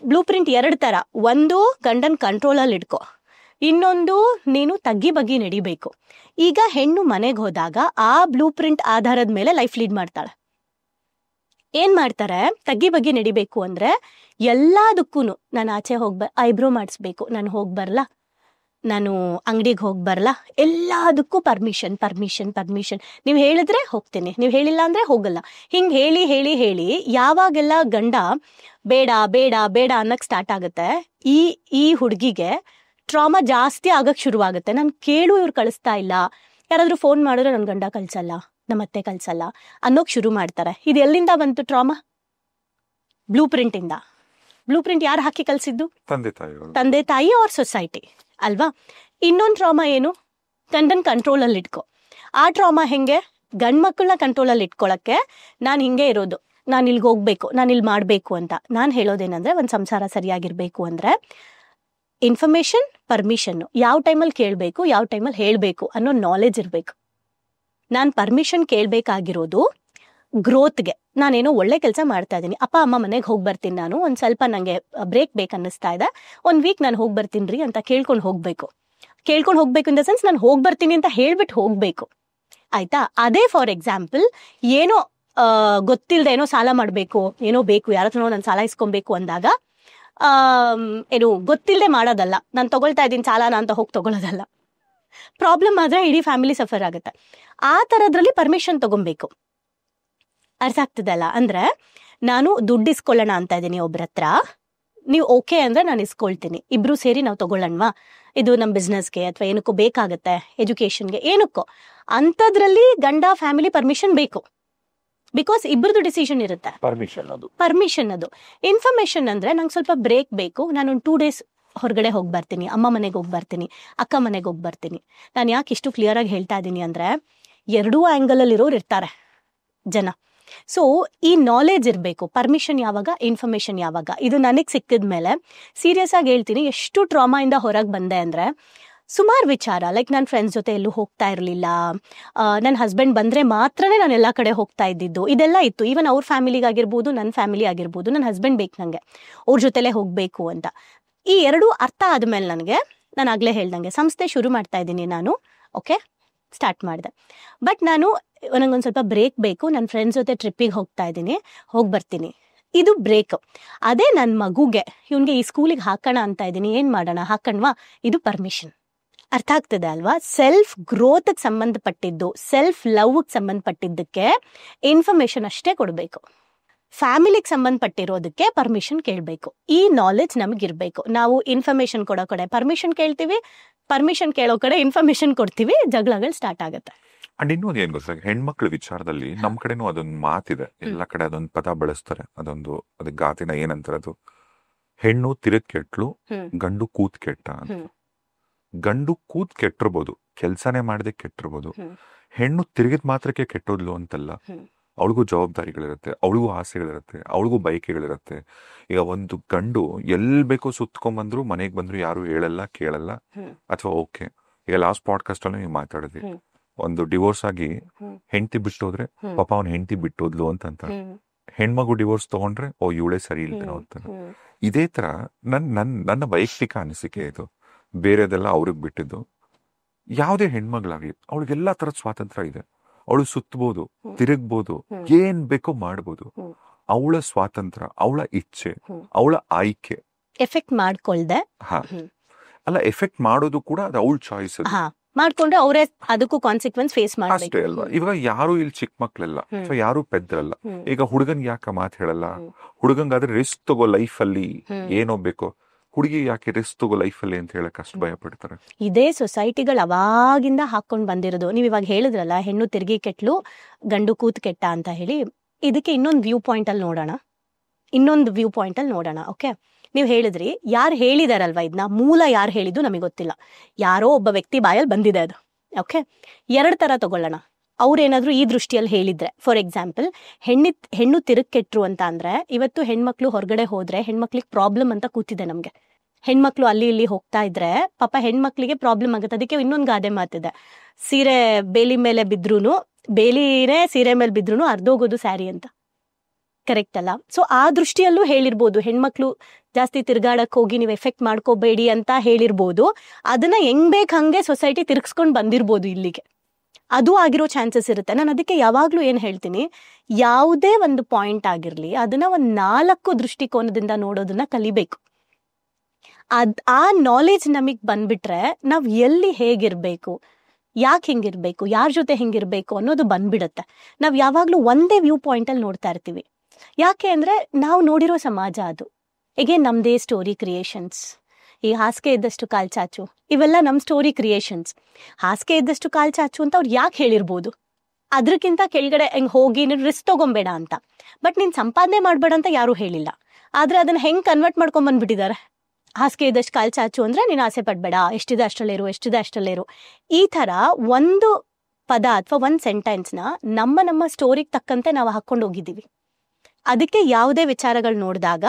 ಬ್ಲೂ ಪ್ರಿಂಟ್ 2 ತರ. ಒಂದು, ಗಂಡನ್ ಕಂಟ್ರೋಲಲ್ಲಿ ಇಟ್ಕೊ, ಇನ್ನೊಂದು, ನೀನು ತಗ್ಗಿ ಬಗ್ಗಿ ನಡಿಬೇಕು. ಈಗ ಹೆಣ್ಣು ಮನೆಗೆ ಹೋದಾಗ ಆ ಬ್ಲೂ ಪ್ರಿಂಟ್ ಆಧಾರದ ಮೇಲೆ ಲೈಫ್ ಲೀಡ್ ಮಾಡ್ತಾಳೆ. ಏನ್ ಮಾಡ್ತಾರೆ, ತಗ್ಗಿ ಬಗ್ಗಿ ನಡಿಬೇಕು ಅಂದ್ರೆ ಎಲ್ಲದಕ್ಕೂ ನಾನು ಆಚೆ ಐಬ್ರೋ ಮಾಡಿಸ್ಬೇಕು, ನಾನು ಹೋಗ್ಬರ್ಲಾ, ನಾನು ಅಂಗಡಿಗೆ ಹೋಗ್ಬರ್ಲಾ, ಎಲ್ಲದಕ್ಕೂ ಪರ್ಮಿಷನ್ ಪರ್ಮಿಷನ್ ಪರ್ಮಿಷನ್. ನೀವು ಹೇಳಿದ್ರೆ ಹೋಗ್ತೀನಿ, ನೀವು ಹೇಳಿಲ್ಲ ಅಂದ್ರೆ ಹೋಗಲ್ಲ. ಹಿಂಗ್ ಹೇಳಿ ಹೇಳಿ ಹೇಳಿ ಯಾವಾಗೆಲ್ಲ ಗಂಡ ಬೇಡ ಬೇಡ ಬೇಡ ಅನ್ನಕ್ ಸ್ಟಾರ್ಟ್ ಆಗುತ್ತೆ, ಈ ಹುಡುಗಿಗೆ ಟ್ರಾಮಾ ಜಾಸ್ತಿ ಆಗಕ್ ಶುರುವಾಗುತ್ತೆ. ನಾನು ಕೇಳು ಇವ್ರು ಕಳಿಸ್ತಾ ಇಲ್ಲ, ಯಾರಾದ್ರೂ ಫೋನ್ ಮಾಡಿದ್ರೆ ನನ್ ಗಂಡ ಕಳ್ಸಲ್ಲ, ನಮ್ಮತ್ತೆ ಕಳ್ಸಲ್ಲ ಅನ್ನೋಕ್ ಶುರು ಮಾಡ್ತಾರೆ. ಇದು ಎಲ್ಲಿಂದ ಬಂತು ಟ್ರಾಮಾ? ಬ್ಲೂ ಪ್ರಿಂಟ್ ಇಂದ. ಬ್ಲೂ ಪ್ರಿಂಟ್ ಯಾರು ಹಾಕಿ ಕಳ್ಸಿದ್ದು? ತಂದೆ ತಾಯಿ ಅವ್ರ ಸೊಸೈಟಿ ಅಲ್ವಾ? ಇನ್ನೊಂದು ಟ್ರಾಮಾ ಏನು? ಗಂಡನ್ ಕಂಟ್ರೋಲಲ್ಲಿ ಇಟ್ಕೊ. ಆ ಟ್ರಾಮಾ ಹೆಂಗೆ? ಗಂಡ್ ಮಕ್ಕಳನ್ನ ಕಂಟ್ರೋಲಲ್ಲಿ ಇಟ್ಕೊಳಕ್ಕೆ ನಾನು ಹಿಂಗೆ ಇರೋದು, ನಾನು ಇಲ್ಲಿಗೆ ಹೋಗ್ಬೇಕು, ನಾನು ಇಲ್ಲಿ ಮಾಡ್ಬೇಕು ಅಂತ. ನಾನು ಹೇಳೋದೇನಂದ್ರೆ, ಒಂದ್ ಸಂಸಾರ ಸರಿಯಾಗಿರ್ಬೇಕು ಅಂದ್ರೆ ಇನ್ಫಾರ್ಮೇಶನ್, ಪರ್ಮಿಷನ್ ಯಾವ ಟೈಮಲ್ಲಿ ಕೇಳಬೇಕು, ಯಾವ ಟೈಮಲ್ಲಿ ಹೇಳಬೇಕು ಅನ್ನೋ ನಾಲೆಜ್ ಇರಬೇಕು. ನಾನು ಪರ್ಮಿಷನ್ ಕೇಳಬೇಕಾಗಿರೋದು ಗ್ರೋತ್ಗೆ. ನಾನೇನೋ ಒಳ್ಳೆ ಕೆಲಸ ಮಾಡ್ತಾ ಇದ್ದೀನಿ, ಅಪ್ಪ ಅಮ್ಮ ಮನೆಗೆ ಹೋಗಿ ಬರ್ತೀನಿ, ನಾನು ಒಂದು ಸ್ವಲ್ಪ ನನಗೆ ಬ್ರೇಕ್ ಬೇಕು ಅನ್ನಿಸ್ತಾ ಇದೆ, 1 ವೀಕ್ ನಾನು ಹೋಗಿ ಬರ್ತೀನಿ ರೀ ಅಂತ ಕೇಳ್ಕೊಂಡು ಹೋಗ್ಬೇಕು. ಕೇಳ್ಕೊಂಡು ಹೋಗ್ಬೇಕು ಇನ್ ದ ಸೆನ್ಸ್ ನಾನು ಹೋಗಿ ಬರ್ತೀನಿ ಅಂತ ಹೇಳ್ಬಿಟ್ಟು ಹೋಗ್ಬೇಕು, ಆಯ್ತಾ? ಅದೇ ಫಾರ್ ಎಕ್ಸಾಂಪಲ್, ಏನೋ ಗೊತ್ತಿಲ್ಲದೆ ಏನೋ ಸಾಲ ಮಾಡಬೇಕು, ಏನೋ ಬೇಕು, ಯಾರ ಹತ್ರನೋ ನಾನು ಸಾಲ ಇಸ್ಕೊಬೇಕು ಅಂದಾಗ ಏನು ಗೊತ್ತಿಲ್ಲದೆ ಮಾಡೋದಲ್ಲ, ನಾನು ತಗೊಳ್ತಾ ಇದ್ದೀನಿ ಸಾಲನ ಅಂತ ಹೋಗಿ ತಗೊಳ್ಳೋದಲ್ಲ. ಪ್ರಾಬ್ಲಮ್ ಆದ್ರೆ ಇಡೀ ಫ್ಯಾಮಿಲಿ ಸಫರ್ ಆಗುತ್ತೆ. ಆ ಥರದ್ರಲ್ಲಿ ಪರ್ಮಿಷನ್ ತಗೊಬೇಕು. ಅರ್ಥ ಆಗ್ತದಲ್ಲ? ಅಂದ್ರೆ ನಾನು ದುಡ್ಡು ಇಸ್ಕೊಳ್ಳೋಣ ಅಂತ ಇದ್ದೀನಿ ಒಬ್ರ ಹತ್ರ, ನೀವು ಓಕೆ ಅಂದ್ರೆ ನಾನು ಇಸ್ಕೊಳ್ತೀನಿ, ಇಬ್ರು ಸೇರಿ ನಾವು ತಗೊಳ್ಳೋಣವಾ, ಇದು ನಮ್ಮ ಬಿಸ್ನೆಸ್ಗೆ ಅಥವಾ ಏನಕ್ಕೋ ಬೇಕಾಗತ್ತೆ, ಎಜುಕೇಶನ್ಗೆ, ಏನಕ್ಕೋ. ಅಂಥದ್ರಲ್ಲಿ ಗಂಡ ಫ್ಯಾಮಿಲಿ ಪರ್ಮಿಷನ್ ಬೇಕು, ಬಿಕಾಸ್ ಇಬ್ಬರದು ಡಿಸಿಷನ್ ಇರುತ್ತೆ. ಪರ್ಮಿಷನ್ ಅದು. ಇನ್ಫಾರ್ಮೇಶನ್ ಅಂದ್ರೆ ನಂಗೆ ಸ್ವಲ್ಪ ಬ್ರೇಕ್ ಬೇಕು, ನಾನು ಒಂದು 2 ಡೇಸ್ ಹೊರಗಡೆ ಹೋಗಿ ಬರ್ತೀನಿ, ಅಮ್ಮ ಮನೆಗೆ ಹೋಗಿ ಬರ್ತೀನಿ, ಅಕ್ಕ ಮನೆಗೆ ಹೋಗಿ ಬರ್ತೀನಿ. ನಾನು ಯಾಕೆ ಇಷ್ಟು ಕ್ಲಿಯರ್ ಆಗಿ ಹೇಳ್ತಾ ಇದ್ದೀನಿ ಅಂದ್ರೆ, 2 ಆಂಗಲ್ ಅಲ್ಲಿ ಇರೋರು ಇರ್ತಾರೆ ಜನ. ಸೊ ಈ ನಾಲೆಜ್ ಇರಬೇಕು. ಪರ್ಮಿಷನ್ ಯಾವಾಗ, ಇನ್ಫಾರ್ಮೇಶನ್ ಯಾವಾಗ. ಇದು ನನಗೆ ಸಿಕ್ಕಿದ್ಮೇಲೆ ಸೀರಿಯಸ್ ಆಗಿ ಹೇಳ್ತೀನಿ, ಎಷ್ಟು ಟ್ರಾಮಾ ಇಂದ ಹೊರಗೆ ಬಂದೆ ಅಂದ್ರೆ, ಸುಮಾರು ವಿಚಾರ, ಲೈಕ್ ನನ್ನ ಫ್ರೆಂಡ್ಸ್ ಜೊತೆ ಎಲ್ಲೂ ಹೋಗ್ತಾ ಇರಲಿಲ್ಲ, ನನ್ನ ಹಸ್ಬೆಂಡ್ ಬಂದ್ರೆ ಮಾತ್ರನೇ ನಾನು ಎಲ್ಲ ಕಡೆ ಹೋಗ್ತಾ ಇದ್ದಿದ್ದು, ಇದೆಲ್ಲ ಇತ್ತು. ಈವನ್ ಅವ್ರ ಫ್ಯಾಮಿಲಿಗಾಗಿರ್ಬೋದು, ನನ್ನ ಫ್ಯಾಮಿಲಿ ಆಗಿರ್ಬೋದು, ನನ್ನ ಹಸ್ಬೆಂಡ್ ಬೇಕು ನನಗೆ, ಅವ್ರ ಜೊತೆಲೇ ಹೋಗ್ಬೇಕು ಅಂತ. ಈ 2 ಅರ್ಥ ಆದ್ಮೇಲೆ ನನಗೆ, ನಾನು ಆಗ್ಲೇ ಹೇಳ್ದಂಗೆ ಸಂಸ್ಥೆ ಶುರು ಮಾಡ್ತಾ ಇದ್ದೀನಿ ನಾನು. ಓಕೆ, ಸ್ಟಾರ್ಟ್ ಮಾಡಿದೆ. ಬಟ್ ನಾನು ನನಗೊಂದು ಸ್ವಲ್ಪ ಬ್ರೇಕ್ ಬೇಕು, ನನ್ನ ಫ್ರೆಂಡ್ಸ್ ಜೊತೆ ಟ್ರಿಪ್ಪಿಗೆ ಹೋಗ್ತಾ ಇದ್ದೀನಿ, ಹೋಗಿ ಬರ್ತೀನಿ, ಇದು ಬ್ರೇಕ್. ಅದೇ ನನ್ನ ಮಗುಗೆ, ಇವನ್ಗೆ ಈ ಸ್ಕೂಲಿಗೆ ಹಾಕೋಣ ಅಂತ ಇದ್ದೀನಿ, ಏನ್ ಮಾಡೋಣ, ಹಾಕಣ್ವಾ, ಇದು ಪರ್ಮಿಷನ್. ಅರ್ಥ ಆಗ್ತದೆ ಅಲ್ವಾ? ಸೆಲ್ಫ್ ಗ್ರೋತ್ಗೆ ಸಂಬಂಧಪಟ್ಟಿದ್ದು, ಸೆಲ್ಫ್ ಲವ್ಗೆ ಸಂಬಂಧಪಟ್ಟಿದ್ದಕ್ಕೆ ಇನ್ಫಾರ್ಮೇಶನ್ ಅಷ್ಟೇ ಕೊಡಬೇಕು. ಫ್ಯಾಮಿಲಿಗೆ ಸಂಬಂಧಪಟ್ಟಿರೋದಕ್ಕೆ ಪರ್ಮಿಷನ್ ಕೇಳಬೇಕು. ಈ ನಾಲೆಜ್ ನಮಗಿರ್ಬೇಕು. ನಾವು ಇನ್ಫಾರ್ಮೇಶನ್ ಕೊಡೋ ಕಡೆ ಪರ್ಮಿಷನ್ ಕೇಳ್ತೀವಿ, ಪರ್ಮಿಷನ್ ಕೇಳೋ ಕಡೆ ಇನ್ಫಾರ್ಮೇಶನ್ ಕೊಡ್ತೀವಿ, ಜಗಳಗಳು ಸ್ಟಾರ್ಟ್ ಆಗುತ್ತೆ. ಅಂಡ್ ಇನ್ನೊಂದು ಏನ್ ಗೊತ್ತಾ, ಹೆಣ್ಮಕ್ಳ ವಿಚಾರದಲ್ಲಿ ನಮ್ ಕಡೆನೂ ಅದೊಂದು ಮಾತಿದೆ, ಎಲ್ಲ ಕಡೆ ಅದೊಂದು ಪದ ಬಳಸ್ತಾರೆ, ಅದ ಗಾತಿನ ಏನಂತಾರೆ, ಅದು ಹೆಣ್ಣು ತಿರುಗ್ ಕೆಟ್ಲು, ಗಂಡು ಕೂತ್ ಕೆಟ್ಟ ಅಂತ. ಗಂಡು ಕೂತ್ ಕೆಟ್ಟಿರ್ಬೋದು, ಕೆಲ್ಸನೇ ಮಾಡದೆ ಕೆಟ್ಟಿರ್ಬೋದು, ಹೆಣ್ಣು ತಿರುಗಿದ ಮಾತ್ರಕ್ಕೆ ಕೆಟ್ಟೋದ್ಲು ಅಂತಲ್ಲ. ಅವಳಿಗೂ ಜವಾಬ್ದಾರಿಗಳಿರುತ್ತೆ, ಅವಳಿಗೂ ಆಸೆಗಳಿರುತ್ತೆ, ಅವಳಿಗೂ ಬಯಕೆಗಳಿರುತ್ತೆ. ಈಗ ಒಂದು ಗಂಡು ಎಲ್ ಬೇಕೋ ಸುತ್ಕೊಂಡ್ಬಂದ್ರು, ಮನೆಗೆ ಬಂದ್ರು ಯಾರು ಹೇಳಲ್ಲ ಕೇಳಲ್ಲ, ಅಥವಾ ಓಕೆ. ಈಗ ಲಾಸ್ಟ್ ಪಾಡ್ಕಾಸ್ಟ್ ಅಲ್ಲಿ ನೀವು ಮಾತಾಡಿದ್ವಿ, ಒಂದು ಡಿವೋರ್ಸ್ ಆಗಿ ಹೆಂಡತಿ ಬಿಟ್ಟೋದ್ರೆ ಪಾಪ ಅವ್ನ ಹೆಂಡತಿ ಬಿಟ್ಟೋದ್ಲು ಅಂತ. ಹೆಣ್ಮಗು ಡಿವೋರ್ಸ್ ತಗೊಂಡ್ರೆ ಓ ಇವಳೇ ಸರಿ ಇಲ್ದೇನೋ ಅಂತ. ಇದೇ ತರ ನನ್ನ ವೈಯಕ್ತಿಕ ಅನಿಸಿಕೆ ಇದು, ಬೇರೆದೆಲ್ಲ ಅವ್ರಿಗೆ ಬಿಟ್ಟಿದ್ದು. ಯಾವುದೇ ಹೆಣ್ಮಗಳಾಗ್ಲಿ ಅವಳಿಗೆಲ್ಲಾ ತರದ ಸ್ವಾತಂತ್ರ್ಯ ಇದೆ, ಅವಳು ಸುತ್ತಬಹುದು, ತಿರುಗ್ಬೋದು, ಏನ್ ಬೇಕೋ ಮಾಡ್ಬೋದು. ಅವಳ ಸ್ವಾತಂತ್ರ್ಯ, ಅವಳ ಇಚ್ಛೆ, ಅವಳ ಆಯ್ಕೆ. ಎಫೆಕ್ಟ್ ಮಾಡ್ಕೊಳ್ದೆ, ಅಲ್ಲ ಎಫೆಕ್ಟ್ ಮಾಡೋದು ಕೂಡ ಅದು ಅವಳ ಚಾಯ್ಸ್. ಮಾಡ್ಕೊಂಡ್ರೆ ಅವರೇ ಅದಕ್ಕೂ ಕಾನ್ಸಿಕ್ವೆನ್ಸ್ ಫೇಸ್ ಅಷ್ಟೇ ಮಾಡ್ಬೇಕು. ಅಲ್ವಾ. ಇವಾಗ ಯಾರು ಇಲ್ಲಿ ಚಿಕ್ಕ ಮಕ್ಳೆಲ್ಲ ಅಥವಾ ಯಾರು ಪೆದ್ದರಲ್ಲ. ಹ್ಮ್. ಈಗ ಹುಡುಗನ್ ಯಾಕೆ ಮಾತು ಹೇಳಲ್ಲ, ಹ್ಮ್. ಹುಡುಗಂಗಾದ್ರೆ ರಿಸ್ಕ್ ತಗೋ ಲೈಫ್ ಅಲ್ಲಿ ಹ್ಮ್. ಏನೋ ಬೇಕು, ಹುಡುಗಿ ಯಾಕೆ ರಿಸ್ಕ್ ತಗೋ ಲೈಫ್ ಅಲ್ಲಿ ಅಂತ ಹೇಳಕ್ ಅಷ್ಟು ಭಯ ಪಡ್ತಾರೆ. ಇದೇ ಸೊಸೈಟಿಗಳು ಅವಾಗಿಂದ ಹಾಕೊಂಡ್ ಬಂದಿರೋದು. ನೀವ್ ಇವಾಗ ಹೇಳಿದ್ರಲ್ಲ, ಹೆಣ್ಣು ತಿರ್ಗಿ ಕೆಟ್ಲು ಗಂಡು ಕೂತ್ ಕೆಟ್ಟ ಅಂತ ಹೇಳಿ. ಇದಕ್ಕೆ ಇನ್ನೊಂದು ವ್ಯೂ ಪಾಯಿಂಟ್ ಅಲ್ಲಿ ನೋಡೋಣ. ಓಕೆ, ನೀವು ಹೇಳಿದ್ರಿ, ಯಾರು ಹೇಳಿದಾರಲ್ವಾ ಇದನ್ನ, ಮೂಲ ಯಾರು ಹೇಳಿದ್ದು ನಮಗೆ ಗೊತ್ತಿಲ್ಲ, ಯಾರೋ ಒಬ್ಬ ವ್ಯಕ್ತಿ ಬಾಯಲ್ಲಿ ಬಂದಿದೆ ಅದು. ಓಕೆ, 2 ತರ ತಗೊಳ್ಳೋಣ. ಅವ್ರೇನಾದ್ರೂ ಈ ದೃಷ್ಟಿಯಲ್ಲಿ ಹೇಳಿದ್ರೆ, ಫಾರ್ ಎಕ್ಸಾಂಪಲ್, ಹೆಣ್ಣು ತಿರುಗ್ ಕೆಟ್ರು ಅಂತ ಅಂದ್ರೆ, ಇವತ್ತು ಹೆಣ್ಮಕ್ಳು ಹೊರಗಡೆ ಹೋದ್ರೆ ಹೆಣ್ಮಕ್ಳಿಗೆ ಪ್ರಾಬ್ಲಮ್ ಅಂತ ಕೂತಿದೆ ನಮ್ಗೆ. ಹೆಣ್ಮಕ್ಳು ಅಲ್ಲಿ ಇಲ್ಲಿ ಹೋಗ್ತಾ ಇದ್ರೆ ಪಾಪ ಹೆಣ್ಮಕ್ಳಿಗೆ ಪ್ರಾಬ್ಲಮ್ ಆಗುತ್ತೆ. ಅದಕ್ಕೆ ಇನ್ನೊಂದು ಗಾದೆ ಮಾತಿದೆ, ಸೀರೆ ಬೇಲಿ ಮೇಲೆ ಬಿದ್ರೂನು, ಬೇಲಿನೇ ಸೀರೆ ಮೇಲೆ ಬಿದ್ರೂನು ಅರ್ಧೋಗೋದು ಸ್ಯಾರಿ ಅಂತ. ಕರೆಕ್ಟ್ ಅಲ್ಲ? ಸೊ ಆ ದೃಷ್ಟಿಯಲ್ಲೂ ಹೇಳಿರ್ಬೋದು, ಹೆಣ್ಮಕ್ಳು ಜಾಸ್ತಿ ತಿರ್ಗಾಡಕ್ ಹೋಗಿ ನೀವು ಎಫೆಕ್ಟ್ ಮಾಡ್ಕೋಬೇಡಿ ಅಂತ ಹೇಳಿರ್ಬೋದು. ಅದನ್ನ ಹೆಂಗ್ ಬೇಕ್ ಹಂಗೆ ಸೊಸೈಟಿ ತಿರ್ಗಿಸ್ಕೊಂಡ್ ಬಂದಿರ್ಬೋದು ಇಲ್ಲಿಗೆ. ಅದು ಆಗಿರೋ ಚಾನ್ಸಸ್ ಇರುತ್ತೆ. ನಾನು ಅದಕ್ಕೆ ಯಾವಾಗ್ಲೂ ಏನ್ ಹೇಳ್ತೀನಿ, ಯಾವುದೇ ಒಂದು ಪಾಯಿಂಟ್ ಆಗಿರ್ಲಿ, ಅದನ್ನ 4 ದೃಷ್ಟಿಕೋನದಿಂದ ನೋಡೋದನ್ನ ಕಲಿಬೇಕು. ಆ ನಾಲೆಜ್ ನಮಗ್ ಬಂದ್ಬಿಟ್ರೆ ನಾವ್ ಎಲ್ಲಿ ಹೇಗಿರ್ಬೇಕು, ಯಾಕೆ ಹಿಂಗಿರ್ಬೇಕು, ಯಾರ ಜೊತೆ ಹಿಂಗಿರ್ಬೇಕು ಅನ್ನೋದು ಬಂದ್ಬಿಡತ್ತೆ. ನಾವ್ ಯಾವಾಗ್ಲೂ ಒಂದೇ ವ್ಯೂ ಪಾಯಿಂಟ್ ಅಲ್ಲಿ ನೋಡ್ತಾ ಇರ್ತೀವಿ. ಯಾಕೆ ಅಂದ್ರೆ ನಾವು ನೋಡಿರೋ ಸಮಾಜ ಅದು. ಹೇಗೆ ನಮ್ದೇ ಸ್ಟೋರಿ ಕ್ರಿಯೇಷನ್ಸ್. ಈ ಹಾಸಿಗೆ ಇದ್ದಷ್ಟು ಕಾಲ್ ಚಾಚು, ಇವೆಲ್ಲ ನಮ್ ಸ್ಟೋರಿ ಕ್ರಿಯೇಷನ್ಸ್. ಹಾಸಿಗೆ ಇದ್ದಷ್ಟು ಕಾಲ್ ಚಾಚು ಅಂತ ಅವ್ರು ಯಾಕೆ ಹೇಳಿರ್ಬೋದು, ಅದ್ರಕ್ಕಿಂತ ಕೆಳಗಡೆ ಹೆಂಗ್ ಹೋಗಿ ನೀನು ರಿಸ್ಕ್ ತಗೊಂಬೇಡ ಅಂತ. ಬಟ್ ನೀನ್ ಸಂಪಾದನೆ ಮಾಡ್ಬೇಡ ಅಂತ ಯಾರು ಹೇಳಿಲ್ಲ. ಆದ್ರೆ ಅದನ್ನ ಹೆಂಗ್ ಕನ್ವರ್ಟ್ ಮಾಡ್ಕೊಂಡ್ ಬಂದ್ಬಿಟ್ಟಿದ್ದಾರೆ. ಹಾಸಿಗೆ ಇದ್ದಷ್ಟು ಕಾಲ್ ಚಾಚು ಅಂದ್ರೆ ನೀನು ಆಸೆ ಪಡ್ಬೇಡ, ಎಷ್ಟಿದೆ ಅಷ್ಟರಲ್ಲೇರು. ಈ ತರ ಒಂದು ಪದ ಅಥವಾ ಒಂದು ಸೆಂಟೆನ್ಸ್ನ ನಮ್ಮ ಸ್ಟೋರಿಗೆ ತಕ್ಕಂತೆ ನಾವು ಹಾಕೊಂಡು ಹೋಗಿದ್ದೀವಿ. ಅದಕ್ಕೆ ಯಾವುದೇ ವಿಚಾರಗಳು ನೋಡಿದಾಗ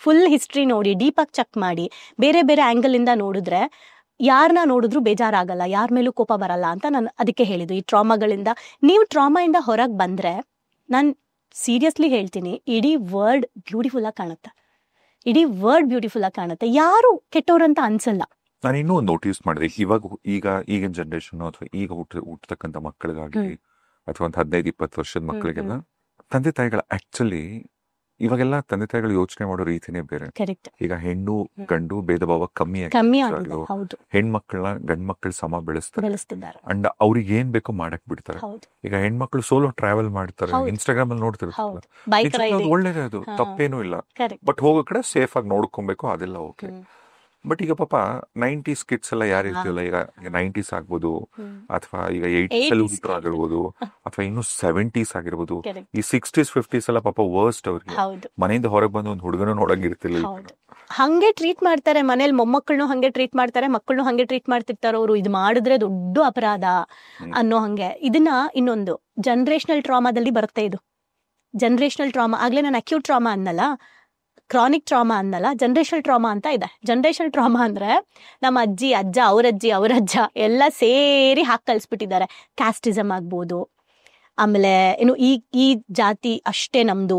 ಫುಲ್ ಹಿಸ್ಟ್ರಿ ನೋಡಿ, ಡೀಪಾಗಿ ಚೆಕ್ ಮಾಡಿ, ಬೇರೆ ಬೇರೆ ಆಂಗಲ್ ಇಂದ ನೋಡಿದ್ರೆ ಯಾರನ್ನ ನೋಡಿದ್ರು ಬೇಜಾರಾಗಲ್ಲ, ಯಾರ ಮೇಲೂ ಕೋಪ ಬರಲ್ಲ ಅಂತ ನಾನು ಅದಕ್ಕೆ ಹೇಳಿದ್ದು. ಈ ಟ್ರಾಮಾಗಳಿಂದ, ನೀವು ಟ್ರಾಮಾಯಿಂದ ಹೊರಗೆ ಬಂದ್ರೆ, ನಾನು ಸೀರಿಯಸ್ಲಿ ಹೇಳ್ತೀನಿ, ಇಡೀ ವರ್ಲ್ಡ್ ಬ್ಯೂಟಿಫುಲ್ ಆಗಿ ಕಾಣುತ್ತೆ. ಯಾರು ಕೆಟ್ಟವ್ರಂತ ಅನ್ಸಲ್ಲ. ನಾನು ಇನ್ನೂ ಒಂದು ನೋಟಿಸ್ ಮಾಡಿದೆ, ಈಗಿನ ಜನರೇಷನ್ ಅಥವಾ ಈಗ ಹುಟ್ಟತಕ್ಕಂಥ ಮಕ್ಕಳಿಗಾಗಲಿ ಅಥವಾ ಒಂದು 15-20 ವರ್ಷದ ಮಕ್ಕಳಿಗೆಲ್ಲ ತಂದೆ ತಾಯಿಗಳ ಆಕ್ಚುಲಿ ಇವಾಗೆಲ್ಲ ತಂದೆ ತಾಯಿಗಳು ಯೋಚನೆ ಮಾಡೋ ರೀತಿನೇ ಬೇರೆ. ಈಗ ಹೆಣ್ಣು ಗಂಡು ಭೇದ ಭಾವ ಕಮ್ಮಿ ಆಗಿದೆ. ಹೆಣ್ಮಕ್ಳನ್ನ ಗಂಡ್ ಮಕ್ಳು ಸಮ ಬೆಳೆಸ್ತಾರೆ. ಅಂಡ್ ಅವ್ರಿಗೆ ಏನ್ ಬೇಕೋ ಮಾಡಕ್ ಬಿಡ್ತಾರೆ. ಈಗ ಹೆಣ್ಮಕ್ಳು ಸೋಲೋ ಟ್ರಾವೆಲ್ ಮಾಡ್ತಾರೆ, ಇನ್ಸ್ಟಾಗ್ರಾಮ್ ಅಲ್ಲಿ ನೋಡ್ತಿರ್ತಾರೆ, ಒಳ್ಳೇದೇ, ಅದು ತಪ್ಪೇನೂ ಇಲ್ಲ. ಬಟ್ ಹೋಗೋ ಕಡೆ ಸೇಫ್ ಆಗಿ ನೋಡ್ಕೊಬೇಕು, ಅದೆಲ್ಲ ಓಕೆ. ಬಟ್ ಈಗ ಪಾಪ 90s ಕಿಡ್ಸ್ ಎಲ್ಲ ಯಾರು ಇರ್ತಿಲ್ಲ, ಈಗ 90s ಆಗ್ಬೋದು, ಅಥವಾ ಈಗ 80s ಆಗಿರ್ಬೋದು, ಅಥವಾ ಇನ್ನು 70s ಆಗಿರ್ಬೋದು. ಈ 60s 50s ಎಲ್ಲ ಪಾಪ ವರ್ಸ್ಟ್. ಅವ್ರಿಗೆ ಮನೆಯಿಂದ ಹೊರಗೆ ಬಂದು ಒಂದು ಹುಡುಗನ ನೋಡಂಗ್ ಇರ್ತಿಲ್ಲ. ಹಂಗೆ ಟ್ರೀಟ್ ಮಾಡ್ತಾರೆ ಮನೇಲಿ. ಮೊಮ್ಮಕ್ಕಳನ್ನು ಹಂಗೆ ಟ್ರೀಟ್ ಮಾಡ್ತಾರೆ, ಮಕ್ಕಳನ್ನು ಹಂಗೆ ಟ್ರೀಟ್ ಮಾಡ್ತಿರ್ತಾರೆ. ಅವರು ಇದು ಮಾಡಿದ್ರೆ ದೊಡ್ಡ ಅಪರಾಧ ಅನ್ನೋ ಹಂಗೆ. ಇದನ್ನ ಇನ್ನೊಂದು ಜನರೇಷನಲ್ ಟ್ರಾಮಾದಲ್ಲಿ ಬರುತ್ತೆ. ಇದು ಜನರೇಷನಲ್ ಟ್ರಾಮಾ. ಆಗ್ಲೇ ನಾನು ಅಕ್ಯೂಟ್ ಟ್ರಾಮಾ ಅನ್ನಲ್ಲ, ಕ್ರಾನಿಕ್ ಟ್ರಾಮಾ ಅನ್ನಲ್ಲ, ಜನರೇಷನಲ್ ಟ್ರಾಮಾ ಅಂತ ಇದೆ. ಜನರೇಷನಲ್ ಟ್ರಾಮಾ ಅಂದ್ರೆ ನಮ್ಮ ಅಜ್ಜಿ, ಅಜ್ಜ, ಅವರಜ್ಜ ಎಲ್ಲ ಸೇರಿ ಹಾಕಿ ಕಳಿಸ್ಬಿಟ್ಟಿದ್ದಾರೆ. ಕ್ಯಾಸ್ಟಿಸಮ್ ಆಗ್ಬೋದು, ಆಮೇಲೆ ಏನು ಈ ಜಾತಿ ಅಷ್ಟೇ ನಮ್ದು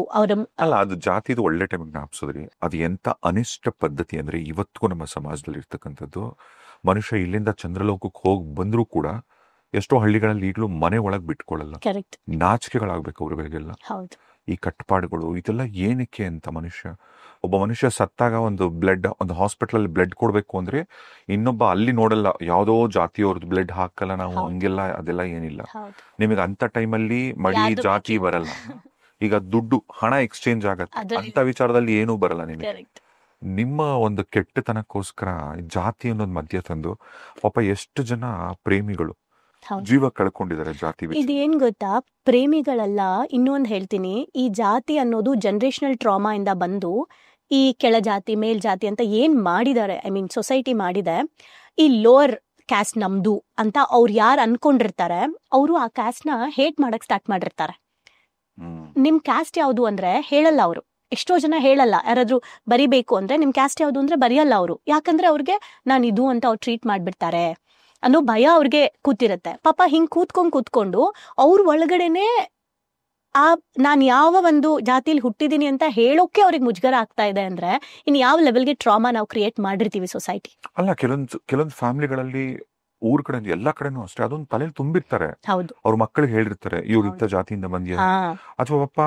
ಅಲ್ಲ, ಅದು ಜಾತಿದು ಒಳ್ಳೆ ಟೈಮಿಗೆ ಜ್ಞಾಪಿಸೋದ್ರಿ. ಅದು ಎಂತ ಅನಿಷ್ಟ ಪದ್ಧತಿ ಅಂದ್ರೆ ಇವತ್ತಿಗೂ ನಮ್ಮ ಸಮಾಜದಲ್ಲಿ ಇರ್ತಕ್ಕಂಥದ್ದು. ಮನುಷ್ಯ ಇಲ್ಲಿಂದ ಚಂದ್ರಲೋಕಕ್ಕೆ ಹೋಗಿ ಬಂದ್ರೂ ಕೂಡ ಎಷ್ಟೋ ಹಳ್ಳಿಗಳಲ್ಲಿ ಈಗಲೂ ಮನೆ ಒಳಗೆ ಬಿಟ್ಕೊಳ್ಳಲ್ಲ. ನಾಚಿಕೆಗಳಾಗ್ಬೇಕು ಅವ್ರಿಗೆಲ್ಲ. ಈ ಕಟ್ಟಪಾಡುಗಳು ಇದೆಲ್ಲ ಏನಕ್ಕೆ ಅಂತ. ಒಬ್ಬ ಮನುಷ್ಯ ಸತ್ತಾಗ ಒಂದು ಹಾಸ್ಪಿಟಲ್ ಬ್ಲಡ್ ಕೊಡ್ಬೇಕು ಅಂದ್ರೆ ಇನ್ನೊಬ್ಬ ಅಲ್ಲಿ ನೋಡಲ್ಲ, ಯಾವ್ದೋ ಜಾತಿಯವ್ರದ್ದು ಬ್ಲಡ್ ಹಾಕಲ್ಲ ನಾವು, ಹಂಗೆಲ್ಲ ಅದೆಲ್ಲ ಏನಿಲ್ಲ. ನಿಮಗೆ ಅಂತ ಟೈಮಲ್ಲಿ ಮಡಿ ಜಾತಿ ಬರಲ್ಲ. ಈಗ ದುಡ್ಡು ಹಣ ಎಕ್ಸ್ಚೇಂಜ್ ಆಗತ್ತೆ, ಅಂತ ವಿಚಾರದಲ್ಲಿ ಏನೂ ಬರಲ್ಲ ನಿಮಗೆ. ನಿಮ್ಮ ಒಂದು ಕೆಟ್ಟತನಕ್ಕೋಸ್ಕರ ಜಾತಿ ಅನ್ನೋದು ಮಧ್ಯ ತಂದು ಪಾಪ ಎಷ್ಟು ಜನ ಪ್ರೇಮಿಗಳು ಜೀವ ಕಳ್ಕೊಂಡಿದ್ದಾರೆ ಜಾತಿ. ಇದೇನ್ ಗೊತ್ತಾ, ಪ್ರೇಮಿಗಳಲ್ಲ, ಇನ್ನೊಂದು ಹೇಳ್ತೀನಿ, ಈ ಜಾತಿ ಅನ್ನೋದು ಜನರೇಷನಲ್ ಟ್ರಾಮಾ ಇಂದ ಬಂದು ಈ ಕೆಳ ಜಾತಿ ಮೇಲ್ ಜಾತಿ ಅಂತ ಏನ್ ಮಾಡಿದ್ದಾರೆ, ಸೊಸೈಟಿ ಮಾಡಿದೆ. ಈ ಲೋವರ್ ಕ್ಯಾಸ್ಟ್ ನಮ್ದು ಅಂತ ಅವ್ರು ಯಾರು ಅನ್ಕೊಂಡಿರ್ತಾರೆ, ಅವರು ಆ ಕ್ಯಾಸ್ಟ್ ನ ಹೇಟ್ ಮಾಡಕ್ ಸ್ಟಾರ್ಟ್ ಮಾಡಿರ್ತಾರೆ. ನಿಮ್ ಕ್ಯಾಸ್ಟ್ ಯಾವ್ದು ಅಂದ್ರೆ ಹೇಳಲ್ಲ ಅವರು. ಎಷ್ಟೋ ಜನ ಹೇಳಲ್ಲ. ಯಾರಾದ್ರೂ ಬರಿಬೇಕು ಅಂದ್ರೆ ನಿಮ್ ಕ್ಯಾಸ್ಟ್ ಯಾವ್ದು ಅಂದ್ರೆ ಬರೆಯಲ್ಲ ಅವರು. ಯಾಕಂದ್ರೆ ಅವ್ರಿಗೆ ನಾನು ಇದು ಅಂತ ಅವ್ರು ಟ್ರೀಟ್ ಮಾಡ್ಬಿಡ್ತಾರೆ ಅನ್ನೋ ಭಯ ಅವ್ರಿಗೆ ಕೂತಿರತ್ತೆ. ಪಾಪ ಹಿಂಗ್ ಕೂತ್ಕೊಂಡು ಅವ್ರ ಒಳಗಡೆನೆ ನಾನ್ ಯಾವ ಒಂದು ಜಾತಿಲಿ ಹುಟ್ಟಿದೀನಿ ಅಂತ ಹೇಳೋಕೆ ಅವ್ರಿಗೆ ಮುಜುಗರ ಆಗ್ತಾ ಇದೆ ಅಂದ್ರೆ ಇನ್ ಯಾವ ಲೆವೆಲ್ಗೆ ಟ್ರಾಮಾ ನಾವು ಕ್ರಿಯೇಟ್ ಮಾಡಿರ್ತೀವಿ ಸೊಸೈಟಿ. ಅಲ್ಲ, ಕೆಲವೊಂದು ಫ್ಯಾಮಿಲಿಗಳಲ್ಲಿ ಊರ್ ಕಡೆ ಎಲ್ಲಾ ಕಡೆನೂ ಅಷ್ಟೇ ಅದೊಂದು ತಲೆಯಲ್ಲಿ ತುಂಬಿರ್ತಾರೆ. ಅವ್ರ ಮಕ್ಕಳಿಗೆ ಹೇಳಿರ್ತಾರೆ ಇವ್ರು ಇಂಥ ಜಾತಿಯಿಂದ ಬಂದಿಯ, ಅಥವಾ ಪಾಪ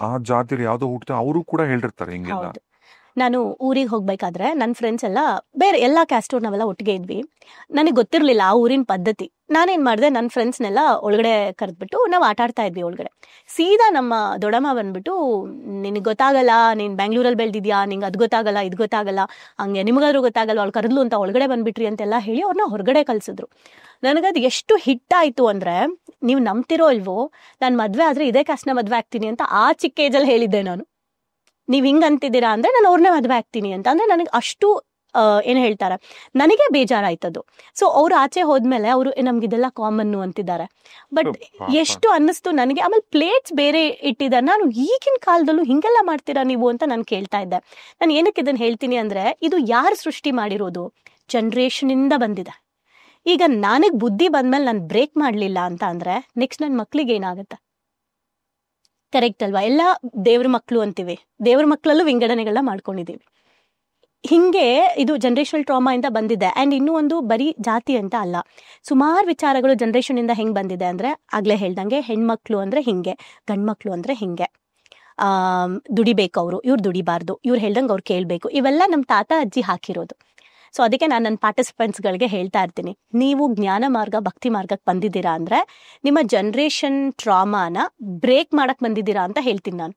ಆ ಜಾತಿಯಲ್ಲಿ ಯಾವ್ದೋ ಹುಟ್ಟುತ್ತೆ ಅವರು ಕೂಡ ಹೇಳಿರ್ತಾರೆ ಹಿಂಗೆಲ್ಲ. ನಾನು ಊರಿಗೆ ಹೋಗ್ಬೇಕಾದ್ರೆ ನನ್ನ ಫ್ರೆಂಡ್ಸ್ ಎಲ್ಲ ಬೇರೆ ಎಲ್ಲ ಕ್ಯಾಸ್ಟ್ ನಾವೆಲ್ಲ ಒಟ್ಟಿಗೆ ಇದ್ವಿ. ನನಗೆ ಗೊತ್ತಿರಲಿಲ್ಲ ಆ ಊರಿನ ಪದ್ಧತಿ. ನಾನೇನು ಮಾಡಿದೆ, ನನ್ನ ಫ್ರೆಂಡ್ಸ್ನೆಲ್ಲ ಒಳಗಡೆ ಕರೆದ್ಬಿಟ್ಟು ನಾವು ಆಟ ಆಡ್ತಾ ಇದ್ವಿ ಒಳಗಡೆ. ಸೀದಾ ನಮ್ಮ ದೊಡ್ಡಮ್ಮ ಬಂದ್ಬಿಟ್ಟು, ನಿನಗೆ ಗೊತ್ತಾಗಲ್ಲ, ನೀನು ಬೆಂಗಳೂರಲ್ಲಿ ಬೆಳೆದಿದ್ಯಾ, ನಿಂಗೆ ಅದು ಗೊತ್ತಾಗಲ್ಲ ಇದು ಗೊತ್ತಾಗಲ್ಲ, ಹಂಗೆ ನಿಮಗಾದ್ರೂ ಗೊತ್ತಾಗಲ್ಲ, ಅವಳು ಕರೆದ್ಲು ಅಂತ ಒಳಗಡೆ ಬಂದ್ಬಿಟ್ರಿ ಅಂತೆಲ್ಲ ಹೇಳಿ ಅವ್ರನ್ನ ಹೊರಗಡೆ ಕಳಿಸಿದ್ರು. ನನಗದು ಎಷ್ಟು ಹಿಟ್ಟಾಯಿತು ಅಂದರೆ, ನೀವು ನಂಬ್ತಿರೋ ಇಲ್ವೋ, ನಾನು ಮದುವೆ ಆದರೆ ಇದೇ ಕ್ಯಾಸ್ಟ್ನ ಮದುವೆ ಆಗ್ತೀನಿ ಅಂತ ಆ ಚಿಕ್ಕ ಏಜಲ್ಲಿ ಹೇಳಿದ್ದೆ ನಾನು. ನೀವು ಹಿಂಗೆ ಅಂತಿದ್ದೀರಾ ಅಂದರೆ ನಾನು ಅವ್ರನ್ನೇ ಮದುವೆ ಆಗ್ತೀನಿ ಅಂತ. ಅಂದರೆ ನನಗೆ ಅಷ್ಟು ಏನು ಹೇಳ್ತಾರೆ, ನನಗೆ ಬೇಜಾರಾಯ್ತದು. ಸೊ ಅವ್ರು ಆಚೆ ಹೋದ್ಮೇಲೆ ಅವರು ನಮ್ಗಿದೆಲ್ಲ ಕಾಮನ್ನು ಅಂತಿದ್ದಾರೆ. ಬಟ್ ಎಷ್ಟು ಅನ್ನಿಸ್ತು ನನಗೆ. ಆಮೇಲೆ ಪ್ಲೇಟ್ಸ್ ಬೇರೆ ಇಟ್ಟಿದ್ದಾರೆ. ನಾನು ಈಗಿನ ಕಾಲದಲ್ಲೂ ಹಿಂಗೆಲ್ಲ ಮಾಡ್ತೀರಾ ನೀವು ಅಂತ ನಾನು ಕೇಳ್ತಾ ಇದ್ದೆ. ನಾನು ಏನಕ್ಕೆ ಇದನ್ನು ಹೇಳ್ತೀನಿ ಅಂದರೆ, ಇದು ಯಾರು ಸೃಷ್ಟಿ ಮಾಡಿರೋದು? ಜನ್ರೇಷನಿಂದ ಬಂದಿದೆ. ಈಗ ನನಗೆ ಬುದ್ಧಿ ಬಂದ್ಮೇಲೆ ನಾನು ಬ್ರೇಕ್ ಮಾಡಲಿಲ್ಲ ಅಂತ ಅಂದರೆ ನೆಕ್ಸ್ಟ್ ನನ್ನ ಮಕ್ಳಿಗೆ ಏನಾಗುತ್ತೆ? ಕರೆಕ್ಟ್ ಅಲ್ವಾ? ಎಲ್ಲ ದೇವ್ರ ಮಕ್ಕಳು ಅಂತೀವಿ, ದೇವ್ರ ಮಕ್ಕಳಲ್ಲೂ ವಿಂಗಡಣೆಗಳನ್ನ ಮಾಡ್ಕೊಂಡಿದ್ದೀವಿ. ಹಿಂಗೆ ಇದು ಜನ್ರೇಷನಲ್ ಟ್ರಾಮಾ ಇಂದ ಬಂದಿದೆ. ಆ್ಯಂಡ್ ಇನ್ನೂ ಒಂದು ಬರೀ ಜಾತಿ ಅಂತ ಅಲ್ಲ, ಸುಮಾರು ವಿಚಾರಗಳು ಜನ್ರೇಷನಿಂದ ಹೆಂಗೆ ಬಂದಿದೆ ಅಂದರೆ, ಆಗಲೇ ಹೇಳ್ದಂಗೆ ಹೆಣ್ಮಕ್ಳು ಅಂದರೆ ಹಿಂಗೆ, ಗಂಡ್ಮಕ್ಳು ಅಂದರೆ ಹಿಂಗೆ, ದುಡಿಬೇಕು ಅವರು, ಇವ್ರು ದುಡಿಬಾರ್ದು, ಇವ್ರು ಹೇಳ್ದಂಗೆ ಅವ್ರು ಕೇಳಬೇಕು, ಇವೆಲ್ಲ ನಮ್ಮ ತಾತ ಅಜ್ಜಿ ಹಾಕಿರೋದು. ಸೊ ಅದಕ್ಕೆ ನಾನು ನನ್ನ ಪಾರ್ಟಿಸಿಪೆಂಟ್ಸ್ಗಳಿಗೆ ಹೇಳ್ತಾ ಇರ್ತೀನಿ, ನೀವು ಜ್ಞಾನ ಮಾರ್ಗ ಭಕ್ತಿ ಮಾರ್ಗಕ್ಕೆ ಬಂದಿದ್ದೀರಾ ಅಂದರೆ ನಿಮ್ಮ ಜನ್ರೇಷನ್ ಟ್ರಾಮಾನ ಬ್ರೇಕ್ ಮಾಡಕ್ಕೆ ಬಂದಿದ್ದೀರಾ ಅಂತ ಹೇಳ್ತೀನಿ ನಾನು.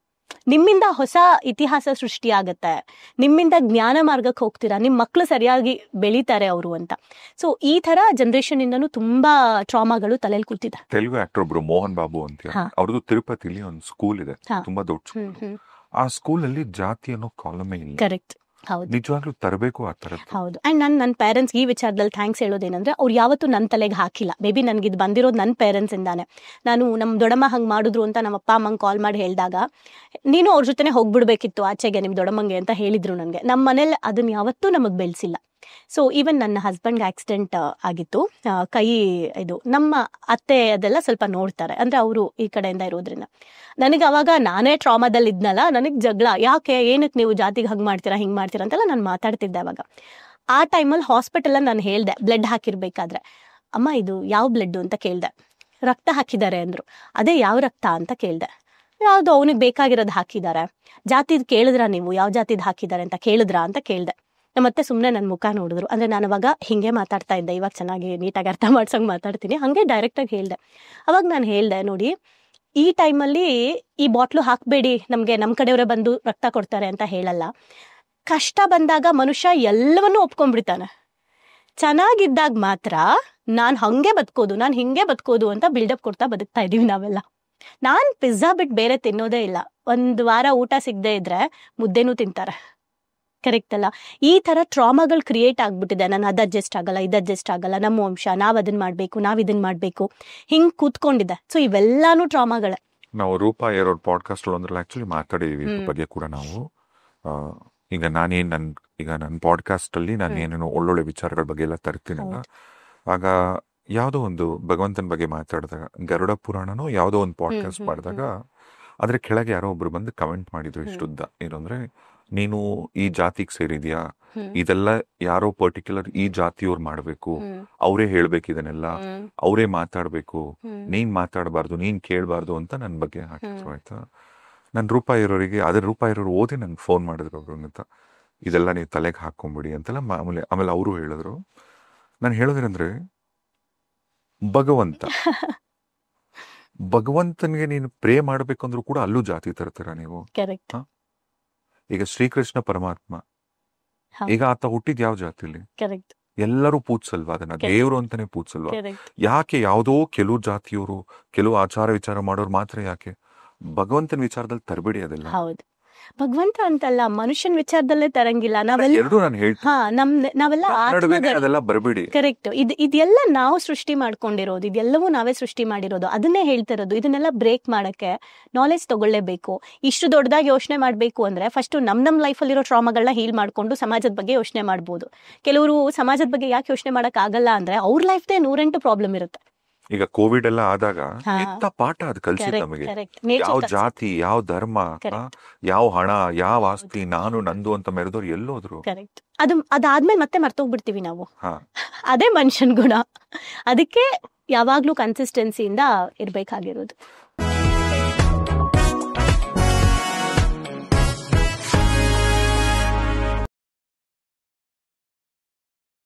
ನಿಮ್ಮಿಂದ ಹೊಸ ಇತಿಹಾಸ ಸೃಷ್ಟಿಯಾಗತ್ತೆ, ನಿಮ್ಮಿಂದ ಜ್ಞಾನ ಮಾರ್ಗಕ್ಕೆ ಹೋಗ್ತೀರಾ, ನಿಮ್ಮ ಮಕ್ಕಳು ಸರಿಯಾಗಿ ಬೆಳೀತಾರೆ ಅವರು ಅಂತ. ಸೊ ಈ ಥರ ಜನ್ರೇಷನಿಂದನೂ ತುಂಬಾ ಟ್ರಾಮಾಗಳು ತಲೆಯಲ್ಲಿ ಕೂತಿದೆ. ತೆಲುಗು ಆಕ್ಟರ್ ಒಬ್ರು ಮೋಹನ್ ಬಾಬು ಅಂತ, ಅವ್ರದ್ದು ತಿರುಪತಿಲಿ ಒಂದು ಸ್ಕೂಲ್ ಇದೆ, ತುಂಬಾ ದೊಡ್ಡ ಸ್ಕೂಲ್. ಆ ಸ್ಕೂಲಲ್ಲಿ ಜಾತಿ ಅನ್ನೋ ಕಾಲಮೇ ಇಲ್ಲ. ಕರೆಕ್ಟ್, ಹೌದು, ನಿಜವಾಗ್ಲೂ ತರಬೇಕು ಆ ಥರ. ಹೌದು. ಆ್ಯಂಡ್ ನನ್ನ ಪೇರೆಂಟ್ಸ್ ಈ ವಿಚಾರದಲ್ಲಿ ಥ್ಯಾಂಕ್ಸ್ ಹೇಳೋದೇನೆಂದ್ರೆ, ಅವ್ರು ಯಾವತ್ತೂ ನನ್ನ ತಲೆಗೆ ಹಾಕಿಲ್ಲ. ಮೇಬಿ ನನಗೆ ಇದು ಬಂದಿರೋದು ನನ್ನ ಪೇರೆಂಟ್ಸಿಂದಾನೆ. ನಾನು ನಮ್ಮ ದೊಡ್ಡಮ್ಮ ಹಂಗೆ ಮಾಡಿದ್ರು ಅಂತ ನಮ್ಮ ಅಪ್ಪ ಅಮ್ಮಂಗೆ ಕಾಲ್ ಮಾಡಿ ಹೇಳಿದಾಗ, ನೀನು ಅವ್ರ ಜೊತೆನೇ ಹೋಗ್ಬಿಡ್ಬೇಕಿತ್ತು ಆಚೆಗೆ ನಿಮ್ಮ ದೊಡ್ಡಮ್ಮಂಗೆ ಅಂತ ಹೇಳಿದ್ರು ನನಗೆ. ನಮ್ಮ ಮನೇಲಿ ಅದನ್ನು ಯಾವತ್ತೂ ನಮಗೆ ಬೆಳೆಸಿಲ್ಲ. ಸೊ ಈವನ್ ನನ್ನ ಹಸ್ಬೆಂಡ್ಗೆ ಆಕ್ಸಿಡೆಂಟ್ ಆಗಿತ್ತು, ಕೈ ಇದು ನಮ್ಮ ಅತ್ತೆ ಅದೆಲ್ಲ ಸ್ವಲ್ಪ ನೋಡ್ತಾರೆ, ಅಂದರೆ ಅವರು ಈ ಕಡೆಯಿಂದ ಇರೋದ್ರಿಂದ. ನನಗೆ ಅವಾಗ ನಾನೇ ಟ್ರಾಮಾದಲ್ಲಿ ಇದ್ನಲ್ಲ, ನನಗೆ ಜಗಳ, ಯಾಕೆ ಏನಕ್ಕೆ ನೀವು ಜಾತಿಗೆ ಹಂಗೆ ಮಾಡ್ತೀರಾ ಹಿಂಗೆ ಮಾಡ್ತೀರಾ ಅಂತೆಲ್ಲ ನಾನು ಮಾತಾಡ್ತಿದ್ದೆ ಅವಾಗ. ಆ ಟೈಮಲ್ಲಿ ಹಾಸ್ಪಿಟಲಲ್ಲಿ ನಾನು ಹೇಳಿದೆ, ಬ್ಲಡ್ ಹಾಕಿರ್ಬೇಕಾದ್ರೆ, ಅಮ್ಮ ಇದು ಯಾವ ಬ್ಲಡ್ಡು ಅಂತ ಕೇಳಿದೆ. ರಕ್ತ ಹಾಕಿದ್ದಾರೆ ಅಂದರು. ಅದೇ ಯಾವ ರಕ್ತ ಅಂತ ಕೇಳಿದೆ. ಯಾವುದು ಅವನಿಗೆ ಬೇಕಾಗಿರೋದು ಹಾಕಿದ್ದಾರೆ. ಜಾತಿದು ಕೇಳಿದ್ರಾ ನೀವು, ಯಾವ ಜಾತಿದು ಹಾಕಿದ್ದಾರೆ ಅಂತ ಕೇಳಿದ್ರಾ ಅಂತ ಕೇಳಿದೆ. ಮತ್ತೆ ಸುಮ್ಮನೆ ನನ್ನ ಮುಖ ನೋಡಿದ್ರು. ಅಂದರೆ ನಾನು ಅವಾಗ ಹಿಂಗೆ ಮಾತಾಡ್ತಾ ಇದ್ದೆ, ಇವಾಗ ಚೆನ್ನಾಗಿ ನೀಟಾಗಿ ಅರ್ಥ ಮಾಡ್ಸೋಂಗೆ ಮಾತಾಡ್ತೀನಿ, ಹಾಗೆ ಡೈರೆಕ್ಟಾಗಿ ಹೇಳಿದೆ. ಅವಾಗ ನಾನು ಹೇಳಿದೆ, ನೋಡಿ ಈ ಟೈಮಲ್ಲಿ ಈ ಬಾಟ್ಲು ಹಾಕಬೇಡಿ, ನಮಗೆ ನಮ್ಮ ಕಡೆಯವರೇ ಬಂದು ರಕ್ತ ಕೊಡ್ತಾರೆ ಅಂತ ಹೇಳಲ್ಲ. ಕಷ್ಟ ಬಂದಾಗ ಮನುಷ್ಯ ಎಲ್ಲವನ್ನೂ ಒಪ್ಕೊಂಡ್ಬಿಡ್ತಾನೆ. ಚೆನ್ನಾಗಿದ್ದಾಗ ಮಾತ್ರ ನಾನು ಹಂಗೆ ಬದುಕೋದು, ನಾನು ಹಿಂಗೆ ಬದುಕೋದು ಅಂತ ಬಿಲ್ಡಪ್ ಕೊಡ್ತಾ ಬದುಕ್ತಾ ಇದ್ದೀವಿ ನಾವೆಲ್ಲ. ನಾನು ಪಿಜ್ಜಾ ಬಿಟ್ಟು ಬೇರೆ ತಿನ್ನೋದೇ ಇಲ್ಲ. ಒಂದು ವಾರ ಊಟ ಸಿಗದೆ ಇದ್ರೆ ಮುದ್ದೆನೂ ತಿಂತಾರೆ. ಕರೆಕ್ಟ್ ಅಲ್ಲ? ಈ ಥರ ಟ್ರಾಮಾಗಳು ಕ್ರಿಯೇಟ್ ಆಗ್ಬಿಟ್ಟಿದೆ. ನಾನು ಅದು ಅಡ್ಜಸ್ಟ್ ಆಗಲ್ಲ, ಇದು ಅಡ್ಜಸ್ಟ್ ಆಗಲ್ಲ, ನಮ್ಮ ವಂಶ, ನಾವು ಅದನ್ನ ಮಾಡಬೇಕು, ನಾವು ಇದನ್ನ ಮಾಡಬೇಕು, ಹಿಂಗೆ ಕೂತ್ಕೊಂಡಿದೆ. ಸೊ ಇವೆಲ್ಲಾನು ಟ್ರಾಮಾಗಳೇ. ನಾವು ರೂಪಾ ಏರೋರ್ ಪಾಡ್ಕಾಸ್ಟ್ ಒಂದ್ರಲ್ಲಿ ಆಕ್ಚುಲಿ ಮಾತಾಡಿದೀವಿ ಇದ್ರ ಬಗ್ಗೆ ಕೂಡ. ನಾವು ಈಗ ನನ್ನ ಪಾಡ್ಕಾಸ್ಟ್ ಅಲ್ಲಿ ನಾನು ಏನೇನೋ ಒಳ್ಳೊಳ್ಳೆ ವಿಚಾರಗಳ ಬಗ್ಗೆ ಎಲ್ಲ ತರ್ತೀನಲ್ಲ, ಆಗ ಯಾವುದೋ ಒಂದು ಭಗವಂತನ ಬಗ್ಗೆ ಮಾತಾಡಿದಾಗ, ಗರುಡ ಪುರಾಣನೋ ಯಾವುದೋ ಒಂದು ಪಾಡ್ಕಾಸ್ಟ್ ಮಾಡಿದಾಗ ಅದ್ರ ಕೆಳಗೆ ಯಾರೋ ಒಬ್ರು ಬಂದು ಕಮೆಂಟ್ ಮಾಡಿದ್ರು ಇಷ್ಟುದ್ದ, ಏನಂದ್ರೆ ನೀನು ಈ ಜಾತಿಗೆ ಸೇರಿದ್ಯಾ, ಇದೆಲ್ಲ ಯಾರೋ ಪರ್ಟಿಕ್ಯುಲರ್ ಈ ಜಾತಿಯವ್ರು ಮಾಡ್ಬೇಕು, ಅವರೇ ಹೇಳ್ಬೇಕು, ಇದನ್ನೆಲ್ಲ ಅವರೇ ಮಾತಾಡ್ಬೇಕು, ನೀನ್ ಮಾತಾಡಬಾರ್ದು, ನೀನ್ ಕೇಳಬಾರ್ದು ಅಂತ ನನ್ನ ಬಗ್ಗೆ ಹಾಕಿದ್ರು. ಆಯ್ತಾ, ನಾನು ರೂಪಾ ಇರೋರಿಗೆ ರೂಪಾ ಇರೋರು ಓದಿ ನಂಗೆ ಫೋನ್ ಮಾಡಿದ್ರು ಅವ್ರು ಅಂತ, ಇದೆಲ್ಲ ನೀವು ತಲೆಗೆ ಹಾಕೊಂಬಿಡಿ ಅಂತೆಲ್ಲ. ಆಮೇಲೆ ಅವರು ಹೇಳಿದ್ರು. ನಾನು ಹೇಳೋದೇನಂದ್ರೆ, ಭಗವಂತನಿಗೆ ನೀನು ಪ್ರೇ ಮಾಡ್ಬೇಕಂದ್ರೂ ಕೂಡ ಅಲ್ಲೂ ಜಾತಿ ತರ್ತೀರ ನೀವು. ಈಗ ಶ್ರೀಕೃಷ್ಣ ಪರಮಾತ್ಮ, ಈಗ ಆತ ಹುಟ್ಟಿದ್ ಯಾವ ಜಾತಿಲಿ? ಎಲ್ಲರೂ ಪೂಜ್ಸಲ್ವಾ ಅದನ್ನ? ದೇವ್ರು ಅಂತಾನೆ ಪೂಜ್ಸಲ್ವಾ? ಯಾಕೆ ಯಾವುದೋ ಕೆಲವು ಜಾತಿಯವರು, ಕೆಲವು ಆಚಾರ ವಿಚಾರ ಮಾಡೋರು ಮಾತ್ರ ಯಾಕೆ? ಭಗವಂತನ ವಿಚಾರದಲ್ಲಿ ತರಬೇಡಿ ಅದೆಲ್ಲ. ಭಗವಂತ ಅಂತಲ್ಲ, ಮನುಷ್ಯನ ವಿಚಾರದಲ್ಲೇ ತರಂಗಿಲ್ಲ ನಾವೆಲ್ಲ ಬರಬೇಡಿ. ಕರೆಕ್ಟ್. ಇದೆಲ್ಲ ನಾವು ಸೃಷ್ಟಿ ಮಾಡ್ಕೊಂಡಿರೋದು, ಇದೆಲ್ಲವೂ ನಾವೇ ಸೃಷ್ಟಿ ಮಾಡಿರೋದು. ಅದನ್ನೇ ಹೇಳ್ತಿರೋದು. ಇದನ್ನೆಲ್ಲ ಬ್ರೇಕ್ ಮಾಡಕ್ಕೆ ನಾಲೆಜ್ ತಗೊಳ್ಳೇಬೇಕು. ಇಷ್ಟು ದೊಡ್ಡದಾಗಿ ಯೋಚನೆ ಮಾಡ್ಬೇಕು ಅಂದ್ರೆ ಫಸ್ಟ್ ನಮ್ ಲೈಫಲ್ಲಿರೋ ಟ್ರಾಮಾಗಳನ್ನ ಹೀಲ್ ಮಾಡ್ಕೊಂಡು ಸಮಾಜದ ಬಗ್ಗೆ ಯೋಚನೆ ಮಾಡ್ಬೋದು. ಕೆಲವರು ಸಮಾಜದ ಬಗ್ಗೆ ಯಾಕೆ ಯೋಚನೆ ಮಾಡಕ್ ಆಗಲ್ಲ ಅಂದ್ರೆ ಅವ್ರ ಲೈಫ್ದೇ 108 ಪ್ರಾಬ್ಲಮ್ ಇರುತ್ತೆ. ಈಗ ಕೋವಿಡ್ ಎಲ್ಲ ಆದಾಗ ಎಂತ ಪಾಠ ಅದು ಕಲ್ಸಿತ್ತು ನಮಗೆ. ಯಾವ ಜಾತಿ, ಯಾವ ಧರ್ಮ, ಯಾವ ಹಣ, ಯಾವ ಆಸ್ತಿ, ನಾನು ನಂದು ಅಂತ ಮೆರೆದವ್ರು ಎಲ್ಲೋದ್ರು. ಅದಾದ್ಮೇಲೆ ಮತ್ತೆ ಮರ್ತೋಗ್ಬಿಡ್ತೀವಿ ನಾವು. ಅದೇ ಮನುಷ್ಯನ್ ಗುಣ. ಅದಕ್ಕೆ ಯಾವಾಗ್ಲೂ ಕನ್ಸಿಸ್ಟೆನ್ಸಿಯಿಂದ ಇರ್ಬೇಕಾಗಿರೋದು.